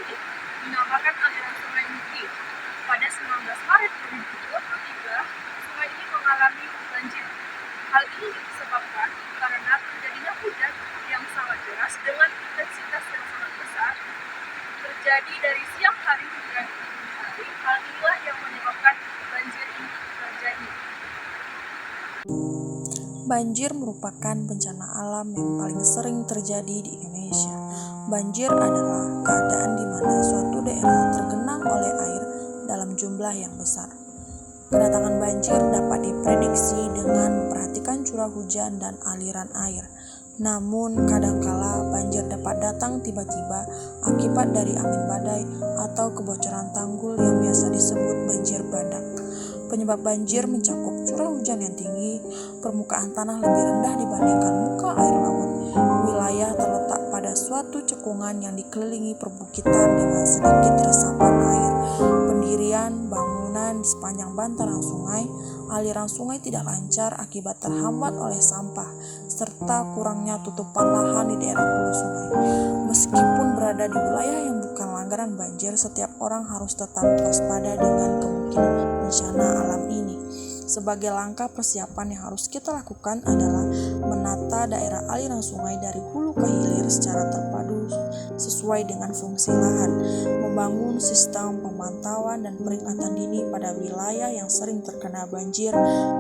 ini dinamakan aliran Sungai Musi. Pada 19 Maret 2023, sungai ini mengalami banjir. Hal ini disebabkan karena terjadinya hujan yang sangat deras dengan intensitas yang sangat besar terjadi dari siang hari hingga dini hari. Hal inilah yang menyebabkan banjir ini terjadi. Banjir merupakan bencana alam yang paling sering terjadi di Indonesia. Banjir adalah keadaan di mana suatu daerah tergenang oleh air dalam jumlah yang besar. Kedatangan banjir dapat diprediksi dengan memperhatikan curah hujan dan aliran air. Namun, kadangkala banjir dapat datang tiba-tiba akibat dari angin badai atau kebocoran tanggul yang biasa disebut banjir bandang. Penyebab banjir mencakup curah hujan yang tinggi, permukaan tanah lebih rendah dibandingkan muka air laut, wilayah terletak pada suatu cekungan yang dikelilingi perbukitan dengan sedikit resapan air, pendirian bangunan di sepanjang bantaran sungai, aliran sungai tidak lancar akibat terhambat oleh sampah, serta kurangnya tutupan lahan di daerah hulu sungai. Meskipun berada di wilayah yang bukan langganan banjir, setiap orang harus tetap waspada dengan kemungkinan bencana alam ini. Sebagai langkah persiapan yang harus kita lakukan adalah menata daerah aliran sungai dari hulu ke hilir secara terpadu sesuai dengan fungsi lahan, membangun sistem pemantauan dan peringatan dini pada wilayah yang sering terkena banjir,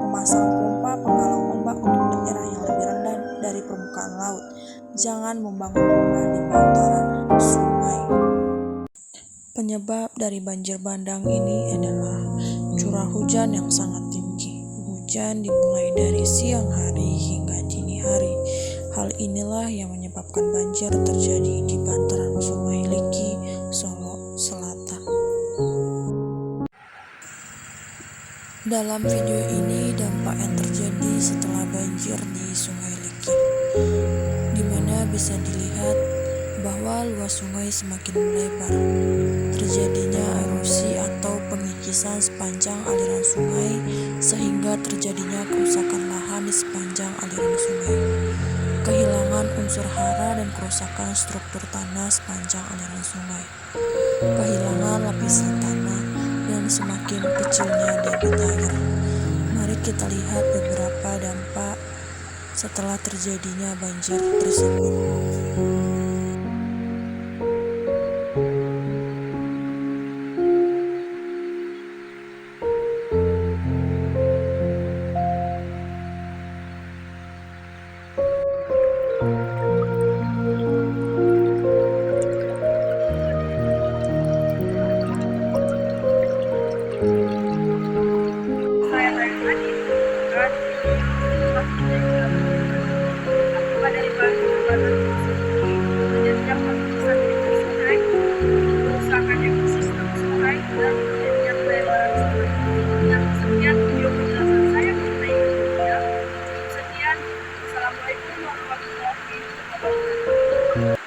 memasang pompa penghalau ombak untuk daerah yang lebih rendah dari permukaan laut. Jangan membangun rumah di bantaran sungai. Penyebab dari banjir bandang ini adalah curah hujan yang sangat tinggi. Hujan dimulai dari siang hari hingga dini hari. Hal inilah yang menyebabkan banjir terjadi di bantaran Sungai Liki, Solo Selatan. Dalam video ini dampak yang terjadi setelah banjir di Sungai Liki, di mana bisa dilihat bahwa luas sungai semakin melebar. Terjadinya erosi atau pengikisan sepanjang aliran sungai sehingga terjadinya kerusakan lahan di sepanjang aliran sungai. Kehilangan unsur hara dan kerusakan struktur tanah sepanjang aliran sungai. Kehilangan lapisan tanah dan semakin kecilnya debit air. Mari kita lihat beberapa dampak setelah terjadinya banjir tersebut. Akibat dari banjir bandang tersebut, terjadinya pengerusakan debit sungai, kerusakan ekosistem sungai, dan terjadinya pelebaran sungai. Sekian video penjelasan saya mengenai ini ya. Sekian, Assalamualaikum warahmatullahi wabarakatuh.